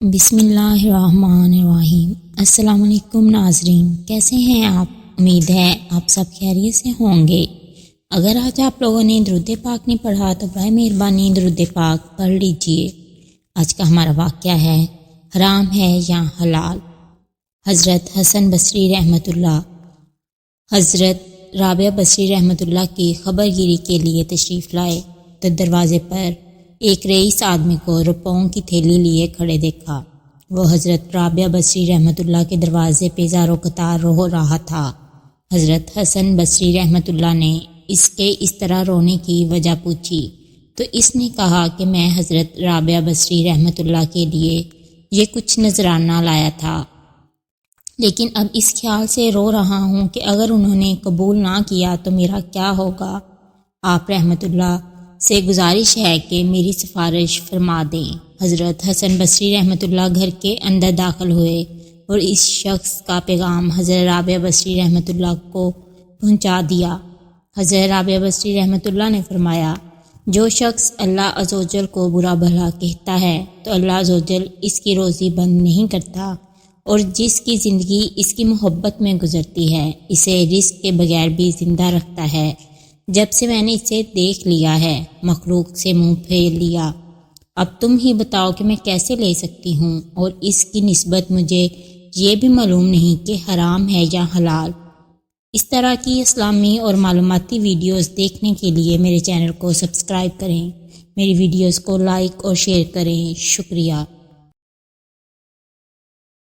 بسم اللہ الرحمن الرحیم۔ السلام علیکم ناظرین، کیسے ہیں آپ؟ امید ہے آپ سب خیریت سے ہوں گے۔ اگر آج آپ لوگوں نے درود پاک نہیں پڑھا تو برائے مہربانی درود پاک پڑھ لیجئے۔ آج کا ہمارا واقعہ ہے حرام ہے یا حلال۔ حضرت حسن بصری رحمۃ اللہ حضرت رابعہ بصری رحمۃ اللہ کی خبر گیری کے لیے تشریف لائے تو دروازے پر ایک رئیس آدمی کو روپوں کی تھیلی لیے کھڑے دیکھا۔ وہ حضرت رابعہ بصری رحمۃ اللہ کے دروازے پہ زارو قطار رو رہا تھا۔ حضرت حسن بصری رحمۃ اللہ نے اس کے اس طرح رونے کی وجہ پوچھی تو اس نے کہا کہ میں حضرت رابعہ بصری رحمۃ اللہ کے لیے یہ کچھ نذرانہ لایا تھا، لیکن اب اس خیال سے رو رہا ہوں کہ اگر انہوں نے قبول نہ کیا تو میرا کیا ہوگا۔ آپ رحمۃ اللہ سے گزارش ہے کہ میری سفارش فرما دیں۔ حضرت حسن بصری رحمۃ اللہ گھر کے اندر داخل ہوئے اور اس شخص کا پیغام حضرت رابعہ بصری رحمۃ اللہ کو پہنچا دیا۔ حضرت رابعہ بصری رحمۃ اللہ نے فرمایا، جو شخص اللہ عز و جل کو برا بھلا کہتا ہے تو اللہ عز و جل اس کی روزی بند نہیں کرتا، اور جس کی زندگی اس کی محبت میں گزرتی ہے اسے رزق کے بغیر بھی زندہ رکھتا ہے۔ جب سے میں نے اسے دیکھ لیا ہے مخلوق سے منہ پھیر لیا، اب تم ہی بتاؤ کہ میں کیسے لے سکتی ہوں، اور اس کی نسبت مجھے یہ بھی معلوم نہیں کہ حرام ہے یا حلال۔ اس طرح کی اسلامی اور معلوماتی ویڈیوز دیکھنے کے لیے میرے چینل کو سبسکرائب کریں، میری ویڈیوز کو لائک اور شیئر کریں۔ شکریہ۔